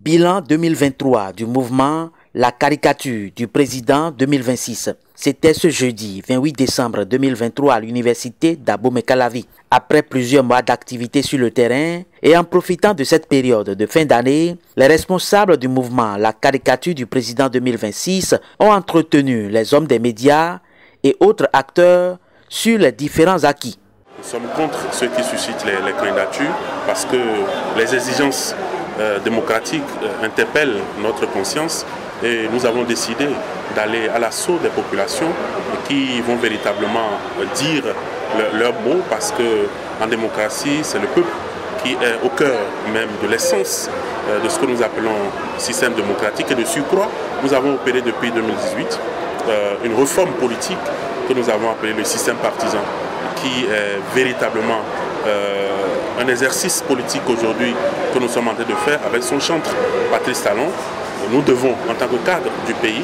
Bilan 2023 du mouvement La caricature du président 2026. C'était ce jeudi 28 décembre 2023 à l'université d'Abomey-Calavi. Après plusieurs mois d'activité sur le terrain et en profitant de cette période de fin d'année, les responsables du mouvement La caricature du président 2026 ont entretenu les hommes des médias et autres acteurs sur les différents acquis. Nous sommes contre ceux qui suscitent les candidatures parce que les exigences démocratiques interpellent notre conscience et nous avons décidé d'aller à l'assaut des populations qui vont véritablement dire leurs mots parce qu'en démocratie, c'est le peuple qui est au cœur même de l'essence de ce que nous appelons système démocratique. Et de surcroît, nous avons opéré depuis 2018 une réforme politique que nous avons appelée le système partisan, qui est véritablement un exercice politique aujourd'hui que nous sommes en train de faire avec son chantre Patrice Talon. Nous devons, en tant que cadre du pays,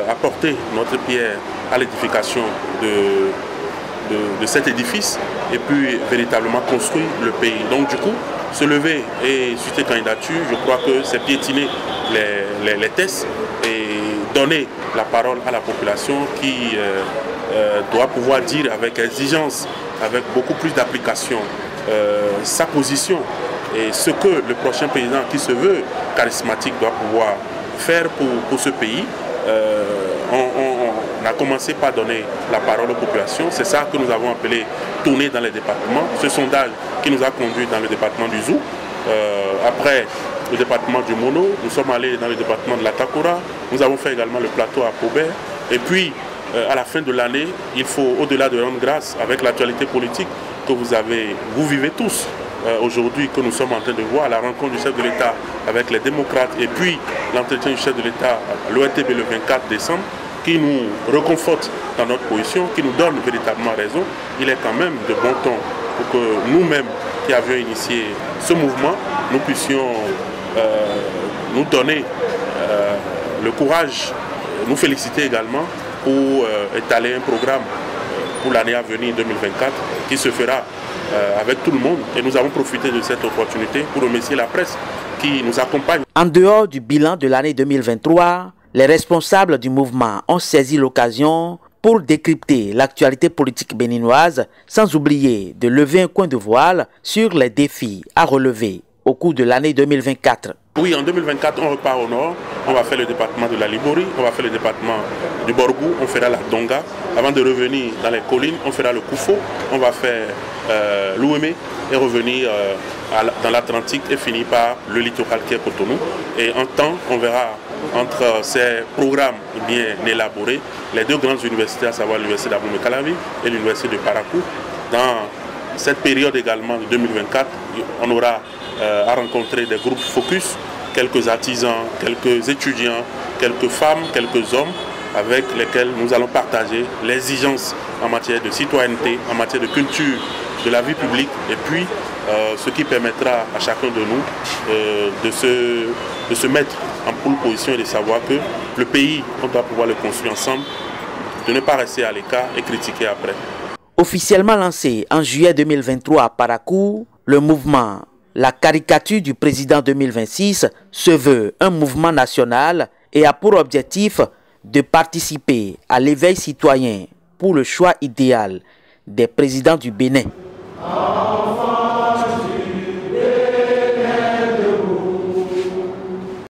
apporter notre pierre à l'édification de cet édifice et puis véritablement construire le pays. Donc du coup, se lever et susciter candidature, je crois que c'est piétiner les tests et donner la parole à la population qui doit pouvoir dire avec exigence, avec beaucoup plus d'application, sa position et ce que le prochain président qui se veut charismatique doit pouvoir faire pour ce pays. On a commencé par donner la parole aux populations. C'est ça que nous avons appelé tourner dans les départements. Ce sondage qui nous a conduit dans le département du Zou. Après le département du Mono, nous sommes allés dans le département de la Takora. Nous avons fait également le plateau à Pobert. Et puis, à la fin de l'année, il faut, au-delà de rendre grâce avec l'actualité politique que vous vivez tous aujourd'hui, que nous sommes en train de voir, la rencontre du chef de l'État avec les démocrates et puis l'entretien du chef de l'État à l'ORTB le 24 décembre, qui nous reconforte dans notre position, qui nous donne véritablement raison. Il est quand même de bon ton pour que nous-mêmes qui avions initié ce mouvement, nous puissions nous donner le courage, nous féliciter également pour étaler un programme pour l'année à venir 2024 qui se fera avec tout le monde. Et nous avons profité de cette opportunité pour remercier la presse qui nous accompagne. En dehors du bilan de l'année 2023, les responsables du mouvement ont saisi l'occasion pour décrypter l'actualité politique béninoise, sans oublier de lever un coin de voile sur les défis à relever au cours de l'année 2024. Oui, en 2024, on repart au nord. On va faire le département de la Libori, on va faire le département du Borgou, on fera la Donga. Avant de revenir dans les collines, on fera le Koufo, on va faire l'Ouémé et revenir dans l'Atlantique et finir par le littoral qui est Cotonou. Et en temps, on verra entre ces programmes bien élaborés, les deux grandes universités, à savoir l'université d'Abomey-Calavi et l'université de Parakou. Dans cette période également de 2024, on aura à rencontrer des groupes focus, quelques artisans, quelques étudiants, quelques femmes, quelques hommes avec lesquels nous allons partager l'exigence en matière de citoyenneté, en matière de culture, de la vie publique et puis ce qui permettra à chacun de nous de se mettre en pole position et de savoir que le pays, on doit pouvoir le construire ensemble, de ne pas rester à l'écart et critiquer après. Officiellement lancé en juillet 2023 à Parakou, le mouvement La caricature du président 2026 se veut un mouvement national et a pour objectif de participer à l'éveil citoyen pour le choix idéal des présidents du Bénin.